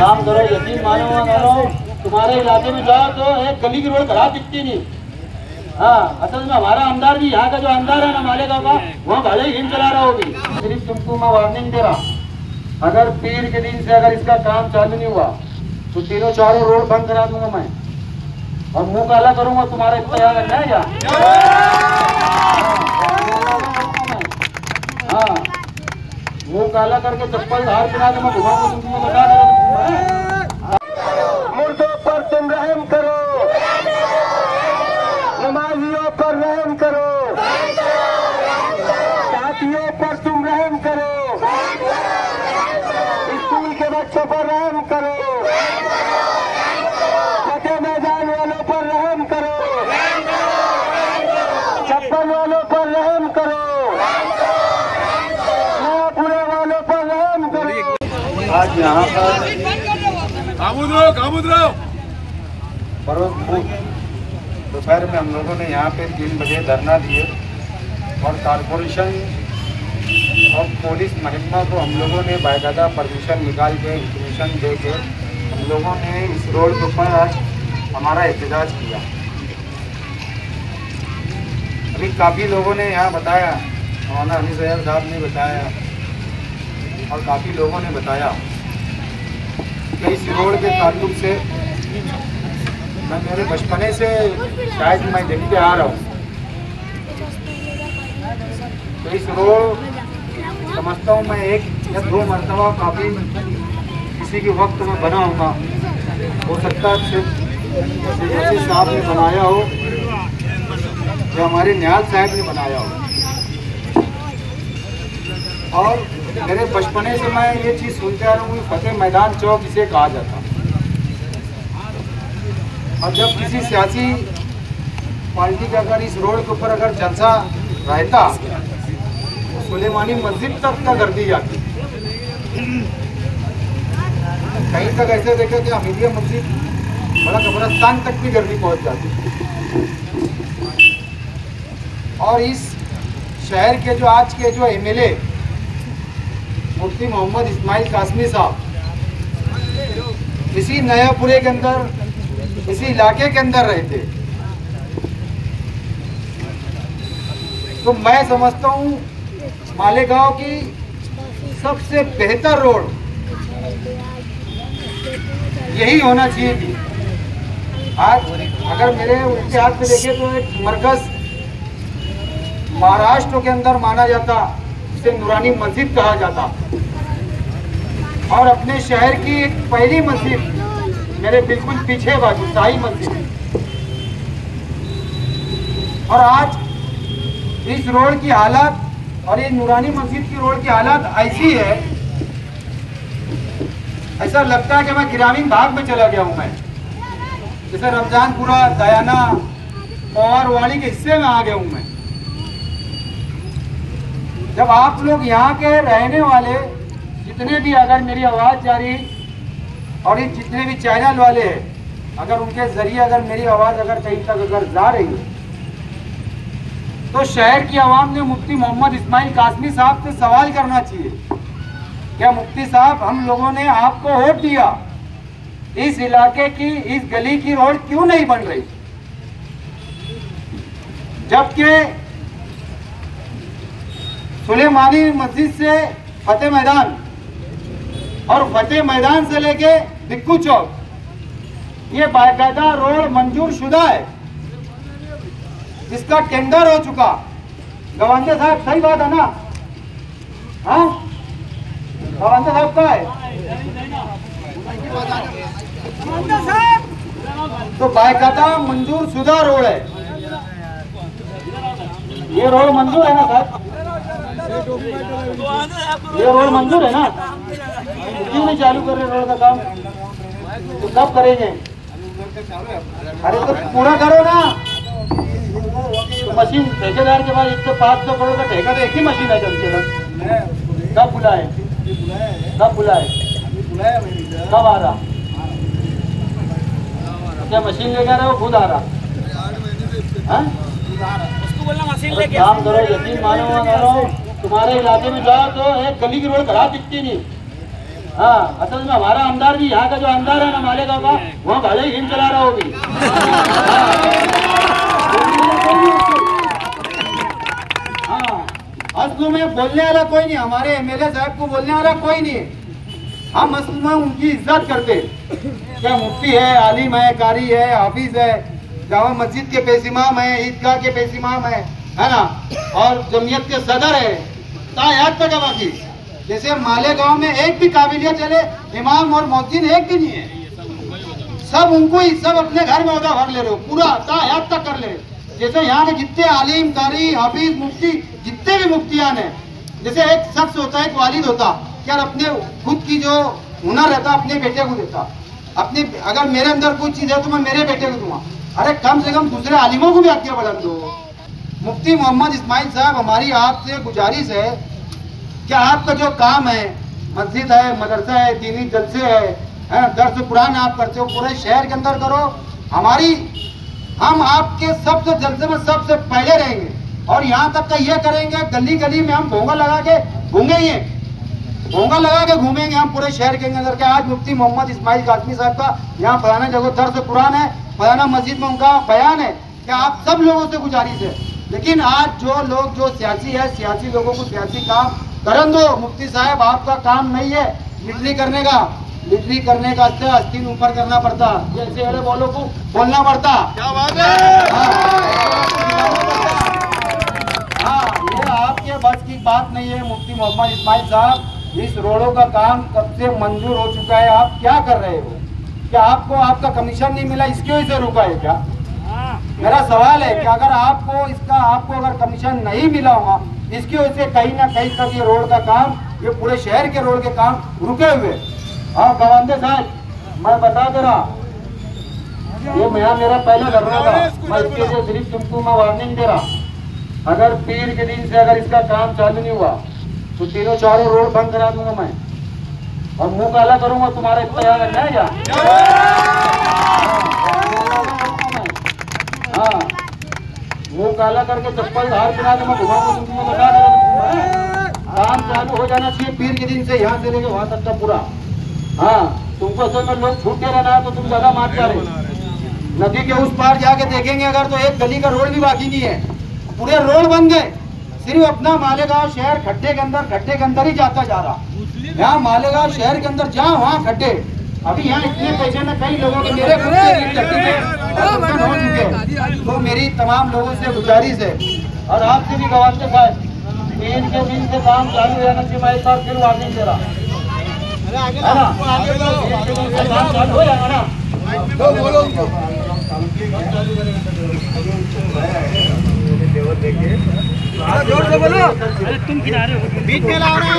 काम करो, यकीन मानो, तुम्हारे इलाके में जाओ तो एक गली की रोड खराब दिखती नहीं। हाँ, असल में हमारा आमदार भी, यहाँ का जो आमदार है ना मालेगांव का, वहाँ भले ही चला रहा होगी। सिर्फ तुमको मैं वार्निंग दे रहा, अगर पीर के दिन से अगर इसका काम चालू नहीं हुआ तो तीनों चारों रोड बंद करा दूंगा मैं, और मुंह काला करूंगा तुम्हारा। इतना याद रखना है क्या? हाँ, मुंह काला करके चप्पल हार पिना के मैं घुमाऊंगा, तुमको बता दे रहा। मुर्दों पर तुम रहम करो, नमाजियों पर रहम करो, साथियों पर तुम रहम करो, स्कूल के बच्चों पर रहम करो, फतेह मैदान वालों पर रहम करो, छप्पन वालों पर रहम करो, नयापुरा वालों पर रहम करो। आज यहाँ पर दोपहर में हम लोगों ने यहाँ पे 3 बजे धरना दिए, और कारपोरेशन और पुलिस महिमा को हम लोगों ने बाकायदा परमिशन निकाल के, इंफॉर्मेशन दे के हम लोगों ने इस रोड के ऊपर आज हमारा एहतजाज किया। अभी काफ़ी लोगों ने यहाँ बताया, मौलाना हनी सैयद साहब ने बताया, और काफ़ी लोगों ने बताया कि इस रोड के ताल्लुक से मैं मेरे बचपने से शायद मैं देखते आ रहा हूँ, तो इस रोड समझता हूँ मैं 1 या 2 मरतबा काफ़ी किसी के वक्त में बना होगा। हो सकता है सिर्फ साहब ने बनाया हो या हमारे न्याल साहब ने बनाया हो। और मेरे बचपने से मैं ये चीज़ सुनते आ रहा हूँ, फतेह मैदान चौक इसे कहा जाता। और जब किसी सियासी पार्टी का अगर इस रोड के ऊपर अगर जलसा रहता तो सुलेमानी मस्जिद तक का कर दी जाती। कहीं तक ऐसे देखे कि हमीदिया मस्जिद, बड़ा कब्रिस्तान तक भी गर्दी पहुंच जाती। और इस शहर के जो आज के जो एमएलए मुफ्ती मोहम्मद इस्माइल कासमी साहब, इसी नयापुरे के अंदर, इसी इलाके के अंदर रहते, तो मैं समझता हूँ मालेगांव की सबसे बेहतर रोड यही होना चाहिए थी। आज अगर मेरे उनके हाथ में देखे तो एक मरकज महाराष्ट्र के अंदर माना जाता, जिसे नूरानी मस्जिद कहा जाता, और अपने शहर की एक पहली मस्जिद मेरे बिल्कुल पीछे बाजू शाही मस्जिद। और आज इस रोड की हालत और ये नूरानी मस्जिद की रोड की हालत ऐसी है, ऐसा लगता है कि मैं ग्रामीण भाग में चला गया हूं। मैं जैसे रमजानपुरा, दयाना, पवारवाड़ी के हिस्से में आ गया हूं मैं। जब आप लोग यहाँ के रहने वाले जितने भी, अगर मेरी आवाज़ जा रही, और ये जितने भी चैनल वाले हैं, अगर उनके जरिए अगर मेरी आवाज़ अगर कहीं तक अगर जा रही है, तो शहर की आवाम ने मुफ्ती मोहम्मद इस्माइल कासमी साहब से सवाल करना चाहिए, क्या मुफ्ती साहब हम लोगों ने आपको वोट दिया, इस इलाके की, इस गली की रोड क्यों नहीं बन रही? जबकि सुलेमानी मस्जिद से फतेह मैदान और फतेह मैदान से लेके दिक्कू चौक, ये बाकायदा रोड मंजूर शुदा है, जिसका टेंडर हो चुका। गवांदे साहब सही बात है ना? हाँ, गवांदे साहब का है तो बाकायदा मंजूर शुदा रोड है। ये रोड मंजूर है ना साहब? ये रोड मंजूर है ना? क्यों नहीं चालू कर रहे रोड का काम? तो कब करेंगे? अरे तो पूरा करो ना। तो मशीन ठेकेदार के पास 100-500 करोड़ का ठेका, तो एक ही मशीन है चलती है। कब बुलाए? कब बुलाए? कब आ रहा? क्या मशीन लेकर आ रहा है? वो खुद आ रहा? उसको बोलना मशीन लेके काम करो, यकीन मानो, तुम्हारे इलाके में जाओ तो एक गली की रोड खराब दिखती नहीं। हाँ, असल में हमारा आमदार भी, यहाँ का जो आमदार है ना मालेगांव का, वहाँ भले ही चला रहा हो भी। हाँ, असल में बोलने वाला कोई नहीं, हमारे एमएलए साहब को बोलने वाला कोई नहीं है। हम असल में उनकी इज्जत करते, क्या मुफ्ती है, आलिम है, कारी है, हाफिज है, जामा मस्जिद के पेशिमाम है, ईदगाह के पेशिमाम है ना, और जमीयत के सदर है, तायात तक है। बाकी जैसे मालेगांव में एक भी काबिलियत चले इमाम और मौजिन एक भी नहीं है, सब उनको ही सब अपने घर में ओहदा भर ले रहे हो, पूरा तायात तक कर ले। जैसे यहाँ के जितने आलिम, कारी, हाफिज, मुफ्ती, जितने भी मुफ्तियान है, जैसे एक शख्स होता है, एक वालिद होता, क्या अपने खुद की जो हुनर रहता अपने बेटे को देता, अपने अगर मेरे अंदर कुछ चीज है तो मैं मेरे बेटे को दूंगा। अरे कम से कम दूसरे आलिमों को भी आज्ञा बुलंद दो। मुफ्ती मोहम्मद इस्माइल साहब, हमारी आपसे गुजारिश है कि आपका जो काम है, मस्जिद है, मदरसा है, दीनी जलसे है, दर्स कुरान आप करते हो, पूरे शहर के अंदर करो। हम आपके सबसे जलसे में सबसे पहले रहेंगे, और यहाँ तक का ये करेंगे, गली गली में हम भोंगा लगा के घूमेंगे, भोंगा लगा के घूमेंगे हम पूरे शहर के अंदर के। आज मुफ्ती मोहम्मद इस्माइल कासमी साहब का यहाँ फलाना जगह दर्स कुरान है, फलाना मस्जिद में उनका बयान है, कि आप सब लोगों से गुजारिश है। लेकिन आज जो लोग जो सियासी है, सियासी लोगों को सियासी काम करन दो। मुफ्ती साहब आपका काम नहीं है लिटरी करने का, लिटरी करने का आस्तीन ऊपर करना पड़ता, जैसे अरे बोलो को बोलना पड़ता। क्या बात है? हाँ, ये आपके बस की बात नहीं है। मुफ्ती मोहम्मद इस्माइल साहब, इस रोडों का काम कब से मंजूर हो चुका है, आप क्या कर रहे हो? क्या आपको आपका कमीशन नहीं मिला, इसकी वजह से रुका है क्या? मेरा सवाल है कि अगर आपको अगर कमीशन नहीं मिला होगा, इसकी वजह से कहीं ना कहीं तक ये रोड का काम, ये पूरे शहर के रोड के काम रुके हुए। और गवांदे साहब, मैं बता दे रहा, ये मेरा पहले घर रहा था, मैं इसके लिए सिर्फ तुमको मैं वार्निंग दे रहा, अगर पीर के दिन से अगर इसका काम चालू नहीं हुआ तो तीनों चारों रोड बंद करा दूंगा मैं, और मुंह काला करूंगा तुम्हारा। इतना याद रखना है क्या? हाँ, मुंह काला करके चप्पल धार पिला के मैं घुमाऊंगा, तुमको बता दे रहा। काम चालू हो जाना चाहिए पीर के दिन से, यहाँ से लेके वहां तक का पूरा। हाँ, तुमको असल में लोग छूटे रहना है तो तुम ज्यादा मार जा रहे। नदी के उस पार जाके देखेंगे अगर, तो एक गली का रोड भी बाकी नहीं है, पूरे रोड बन गए। सिर्फ अपना मालेगांव शहर खड्डे के अंदर ही जाता जा रहा। यहाँ मालेगांव शहर के अंदर जहाँ वहाँ खड्डे। अभी यहाँ इतने पैसे में कई लोगों के मेरे खुद के हो चुके। तो मेरी तमाम लोगों से गुजारिश है, और आपसे भी गवाते साहब, पीर के दिन से काम चालू रहना चाहिए। मैं एक बार फिर वार्निंग दे रहा, है ना? काम चालू हो जाएगा ना? जोर से बोलो। अरे तुम किनारे हो, बीच में ला रहा है।